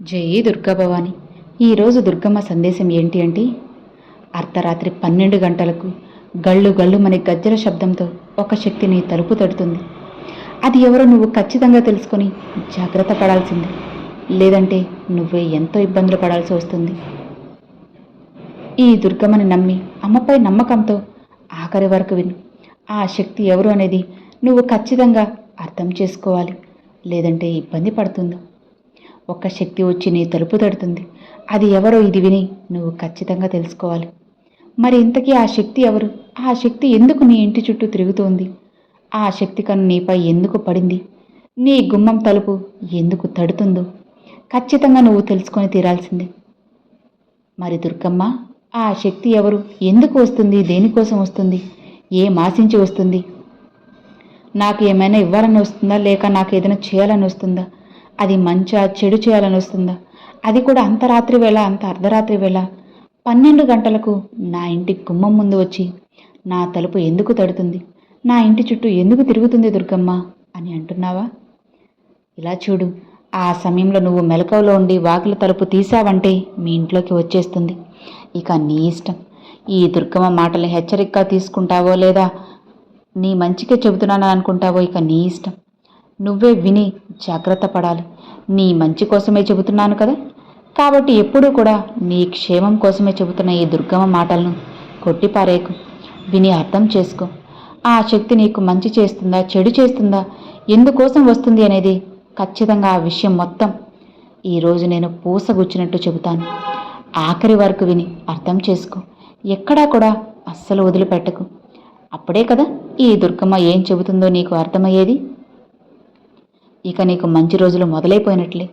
జై దుర్గా భవాని. ఈరోజు దుర్గమ్మ సందేశం ఏంటి అంటే, అర్ధరాత్రి 12 గంటలకు గళ్ళు గళ్ళుమని గజ్జల శబ్దంతో ఒక శక్తి నీ తలుపు తడుతుంది. అది ఎవరో నువ్వు ఖచ్చితంగా తెలుసుకొని జాగ్రత్త పడాల్సింది. లేదంటే నువ్వే ఎంతో ఇబ్బందులు పడాల్సి వస్తుంది. ఈ దుర్గమ్మని నమ్మి అమ్మపై నమ్మకంతో ఆఖరి వరకు విను. ఆ శక్తి ఎవరు అనేది నువ్వు ఖచ్చితంగా అర్థం చేసుకోవాలి. లేదంటే ఇబ్బంది పడుతుంది. ఒక శక్తి వచ్చి నీ తలుపు తడుతుంది. అది ఎవరో ఇది విని నువ్వు ఖచ్చితంగా తెలుసుకోవాలి. మరి ఇంతకీ ఆ శక్తి ఎవరు? ఆ శక్తి ఎందుకు నీ ఇంటి చుట్టూ తిరుగుతోంది? ఆ శక్తి కన్ను నీపై ఎందుకు పడింది? నీ గుమ్మం తలుపు ఎందుకు తడుతుందో ఖచ్చితంగా నువ్వు తెలుసుకొని తీరాల్సిందే. మరి దుర్గమ్మ, ఆ శక్తి ఎవరు? ఎందుకు వస్తుంది? దేనికోసం వస్తుంది? ఏం ఆశించి వస్తుంది? నాకు ఏమైనా ఇవ్వాలని వస్తుందా, లేక నాకు ఏదైనా చేయాలని వస్తుందా? అది మంచా చెడు చేయాలని వస్తుందా? అది కూడా అంత రాత్రి వేళ, అంత అర్ధరాత్రి వేళ 12 గంటలకు నా ఇంటి గుమ్మం ముందు వచ్చి నా తలుపు ఎందుకు తడుతుంది? నా ఇంటి చుట్టూ ఎందుకు తిరుగుతుంది దుర్గమ్మ అని అంటున్నావా? ఇలా చూడు, ఆ సమయంలో నువ్వు మెలకువలో ఉండి వాకిలి తలుపు తీసావంటే మీ ఇంట్లోకి వచ్చేస్తుంది. ఇక నీ ఇష్టం. ఈ దుర్గమ్మ మాటల్ని హెచ్చరికగా తీసుకుంటావో, లేదా నీ మంచికే చెబుతున్నానని అనుకుంటావో ఇక నీ ఇష్టం. నువ్వే విని జాగ్రత్త పడాలి. నీ మంచి కోసమే చెబుతున్నాను కదా, కాబట్టి ఎప్పుడూ కూడా నీ క్షేమం కోసమే చెబుతున్న ఈ దుర్గమ్మ మాటలను కొట్టిపారేకు. విని అర్థం చేసుకో. ఆ శక్తి నీకు మంచి చేస్తుందా, చెడు చేస్తుందా, ఎందుకోసం వస్తుంది అనేది ఖచ్చితంగా ఆ విషయం మొత్తం ఈరోజు నేను పూసగుచ్చినట్టు చెబుతాను. ఆఖరి వరకు విని అర్థం చేసుకో. ఎక్కడా కూడా అస్సలు వదిలిపెట్టకు. అప్పుడే కదా ఈ దుర్గమ్మ ఏం చెబుతుందో నీకు అర్థమయ్యేది. ఇక నీకు మంచి రోజులు మొదలైపోయినట్లే.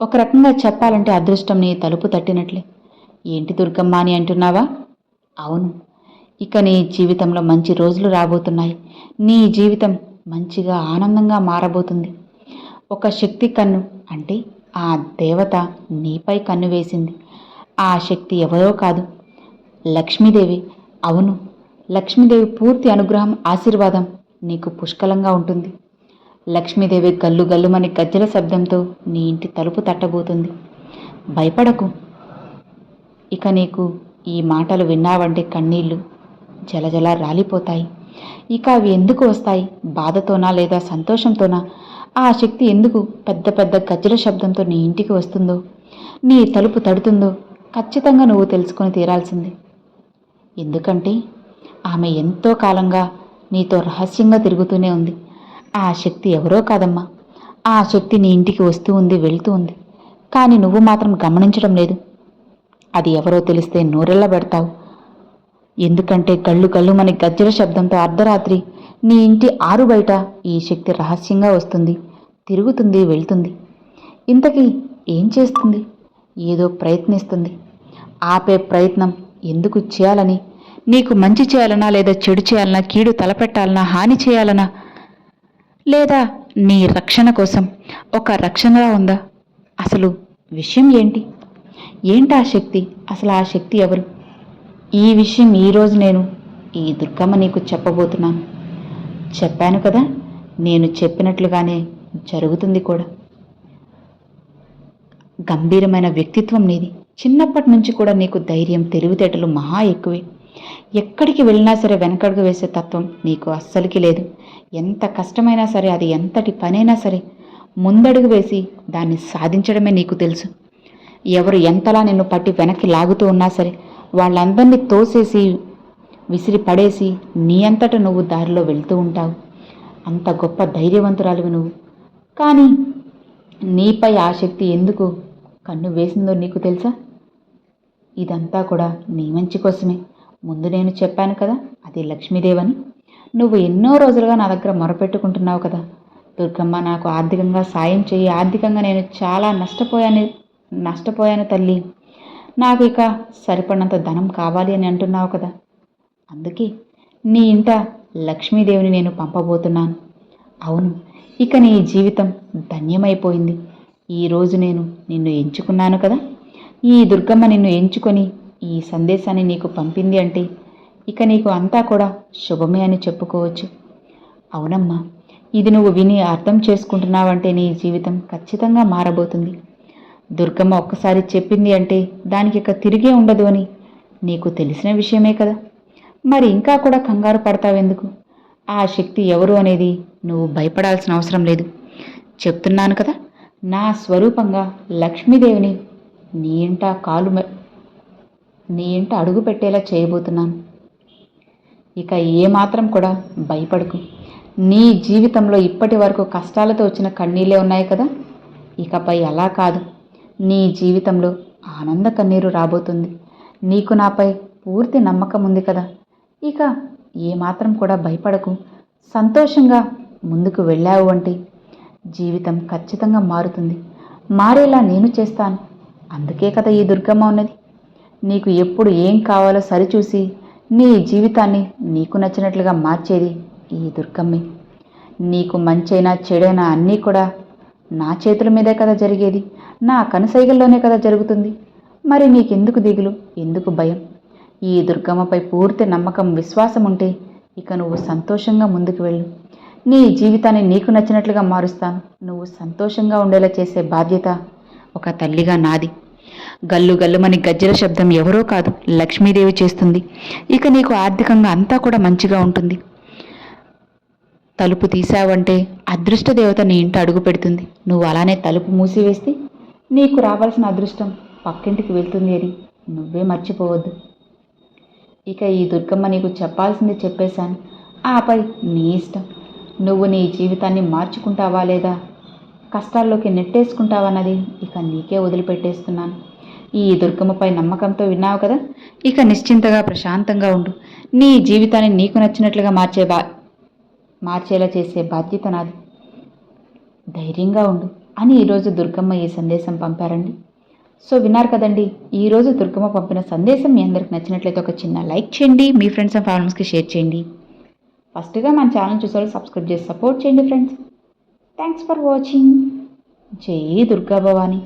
ఒక రకంగా చెప్పాలంటే అదృష్టం నీ తలుపు తట్టినట్లే. ఏంటి దుర్గమ్మ అని అంటున్నావా? అవును, ఇక నీ జీవితంలో మంచి రోజులు రాబోతున్నాయి. నీ జీవితం మంచిగా ఆనందంగా మారబోతుంది. ఒక శక్తి కన్ను, అంటే ఆ దేవత నీపై కన్ను వేసింది. ఆ శక్తి ఎవరో కాదు, లక్ష్మీదేవి. అవును, లక్ష్మీదేవి పూర్తి అనుగ్రహం, ఆశీర్వాదం నీకు పుష్కలంగా ఉంటుంది. లక్ష్మీదేవి గల్లు గల్లుమని గజ్జల శబ్దంతో నీ ఇంటి తలుపు తట్టబోతుంది. భయపడకు. ఇక నీకు ఈ మాటలు విన్నావంటే కన్నీళ్లు జలజల రాలిపోతాయి. ఇక అవి ఎందుకు వస్తాయి? బాధతోనా లేదా సంతోషంతోనా? ఆ శక్తి ఎందుకు పెద్ద పెద్ద గజ్జల శబ్దంతో నీ ఇంటికి వస్తుందో, నీ తలుపు తడుతుందో ఖచ్చితంగా నువ్వు తెలుసుకొని తీరాల్సిందే. ఎందుకంటే ఆమె ఎంతో కాలంగా నీతో రహస్యంగా తిరుగుతూనే ఉంది. ఆ శక్తి ఎవరో కాదమ్మా. ఆ శక్తి నీ ఇంటికి వస్తూ ఉంది, వెళ్తూ ఉంది. కానీ నువ్వు మాత్రం గమనించడం లేదు. అది ఎవరో తెలిస్తే నోరెళ్ళ పెడతావు. ఎందుకంటే కళ్ళు కళ్ళుమని గజ్జల శబ్దంతో అర్ధరాత్రి నీ ఇంటి ఆరు బయట ఈ శక్తి రహస్యంగా వస్తుంది, తిరుగుతుంది, వెళ్తుంది. ఇంతకీ ఏం చేస్తుంది? ఏదో ప్రయత్నిస్తుంది. ఆపే ప్రయత్నం ఎందుకు చేయాలని? నీకు మంచి చేయాలనా, లేదా చెడు చేయాలనా, కీడు తలపెట్టాలనా, హాని చేయాలనా, లేదా నీ రక్షణ కోసం ఒక రక్షణగా ఉందా? అసలు విషయం ఏంటి? ఏంటి ఆ శక్తి? అసలు ఆ శక్తి ఎవరు? ఈ విషయం ఈరోజు నేను ఈ దుర్గమ్మ నీకు చెప్పబోతున్నాను. చెప్పాను కదా, నేను చెప్పినట్లుగానే జరుగుతుంది కూడా. గంభీరమైన వ్యక్తిత్వం నీది. చిన్నప్పటి నుంచి కూడా నీకు ధైర్యం, తెలివితేటలు మహా ఎక్కువే. ఎక్కడికి వెళ్ళినా సరే వెనకడుగు వేసే తత్వం నీకు అస్సలికి లేదు. ఎంత కష్టమైనా సరే, అది ఎంతటి పనైనా సరే ముందడుగు వేసి దాన్ని సాధించడమే నీకు తెలుసు. ఎవరు ఎంతలా నిన్ను పట్టి వెనక్కి లాగుతూ ఉన్నా సరే వాళ్ళందరినీ తోసేసి, విసిరి పడేసి నీ అంతట నువ్వు దారిలో వెళ్తూ ఉంటావు. అంత గొప్ప ధైర్యవంతురాలివి నువ్వు. కానీ నీపై ఆ శక్తి ఎందుకు కన్ను వేసిందో నీకు తెలుసా? ఇదంతా కూడా నీ మంచి కోసమే. ముందు నేను చెప్పాను కదా, అది లక్ష్మీదేవని. నువ్వు ఎన్నో రోజులుగా నా దగ్గర మొరపెట్టుకుంటున్నావు కదా, దుర్గమ్మ నాకు ఆర్థికంగా సాయం చేయి, ఆర్థికంగా నేను చాలా నష్టపోయాను తల్లి, నాకు ఇక సరిపడినంత ధనం కావాలి అని అంటున్నావు కదా. అందుకే నీ ఇంట లక్ష్మీదేవిని నేను పంపబోతున్నాను. అవును, ఇక నీ జీవితం ధన్యమైపోయింది. ఈరోజు నేను నిన్ను ఎంచుకున్నాను కదా. ఈ దుర్గమ్మ నిన్ను ఎంచుకొని ఈ సందేశాన్ని నీకు పంపింది అంటే ఇక నీకు అంతా కూడా శుభమే అని చెప్పుకోవచ్చు. అవునమ్మా, ఇది నువ్వు విని అర్థం చేసుకుంటున్నావంటే నీ జీవితం ఖచ్చితంగా మారబోతుంది. దుర్గమ్మ ఒక్కసారి చెప్పింది అంటే దానికి ఇక తిరిగే ఉండదు అని నీకు తెలిసిన విషయమే కదా. మరి ఇంకా కూడా కంగారు పడతావెందుకు? ఆ శక్తి ఎవరు అనేది నువ్వు భయపడాల్సిన అవసరం లేదు. చెప్తున్నాను కదా, నా స్వరూపంగా లక్ష్మీదేవిని నీ ఇంట నీ ఇంట అడుగు పెట్టేలా చేయబోతున్నాను. ఇక ఏమాత్రం కూడా భయపడకు. నీ జీవితంలో ఇప్పటి వరకు కష్టాలతో వచ్చిన కన్నీళ్ళే ఉన్నాయి కదా, ఇకపై అలా కాదు. నీ జీవితంలో ఆనంద కన్నీరు రాబోతుంది. నీకు నాపై పూర్తి నమ్మకం ఉంది కదా, ఇక ఏమాత్రం కూడా భయపడకు. సంతోషంగా ముందుకు వెళ్ళావు అంటే జీవితం ఖచ్చితంగా మారుతుంది. మారేలా నేను చేస్తాను. అందుకే కదా ఈ దుర్గమ్మ ఉన్నది. నీకు ఎప్పుడు ఏం కావాలో సరిచూసి నీ జీవితాన్ని నీకు నచ్చినట్లుగా మార్చేది ఈ దుర్గమ్మే. నీకు మంచైనా చెడైనా అన్నీ కూడా నా చేతుల మీదే కదా జరిగేది, నా కనుసైగల్లోనే కదా జరుగుతుంది. మరి నీకెందుకు దిగులు, ఎందుకు భయం? ఈ దుర్గమ్మపై పూర్తి నమ్మకం, విశ్వాసం ఉంటే ఇక నువ్వు సంతోషంగా ముందుకు వెళ్ళు. నీ జీవితాన్ని నీకు నచ్చినట్లుగా మారుస్తాను. నువ్వు సంతోషంగా ఉండేలా చేసే బాధ్యత ఒక తల్లిగా నాది. గల్లు గల్లుమని గజ్జల శబ్దం ఎవరో కాదు, లక్ష్మీదేవి చేస్తుంది. ఇక నీకు ఆర్థికంగా అంతా కూడా మంచిగా ఉంటుంది. తలుపు తీసావంటే అదృష్ట దేవత నీ ఇంట అడుగు పెడుతుంది. నువ్వు అలానే తలుపు మూసివేస్తే నీకు రావాల్సిన అదృష్టం పక్కింటికి వెళ్తుంది అని నువ్వే మర్చిపోవద్దు. ఇక ఈ దుర్గమ్మ నీకు చెప్పాల్సింది చెప్పేశాను. ఆపై నీ ఇష్టం. నువ్వు నీ జీవితాన్ని మార్చుకుంటావా లేదా కష్టాల్లోకి నెట్టేసుకుంటావన్నది ఇక నీకే వదిలిపెట్టేస్తున్నాను. ఈ దుర్గమ్మపై నమ్మకంతో విన్నావు కదా, ఇక నిశ్చింతగా ప్రశాంతంగా ఉండు. నీ జీవితాన్ని నీకు నచ్చినట్లుగా మార్చేలా చేసే బాధ్యత నాది. ధైర్యంగా ఉండు అని ఈరోజు దుర్గమ్మ ఈ సందేశం పంపారండి. సో విన్నారు కదండి, ఈరోజు దుర్గమ్మ పంపిన సందేశం మీ అందరికి నచ్చినట్లయితే ఒక చిన్న లైక్ చేయండి, మీ ఫ్రెండ్స్ అండ్ ఫ్యామిలీస్కి షేర్ చేయండి. ఫస్ట్గా మన ఛానల్ చూసారు సబ్స్క్రైబ్ చేసి సపోర్ట్ చేయండి ఫ్రెండ్స్. Thanks for watching. జై దుర్గా భవాని.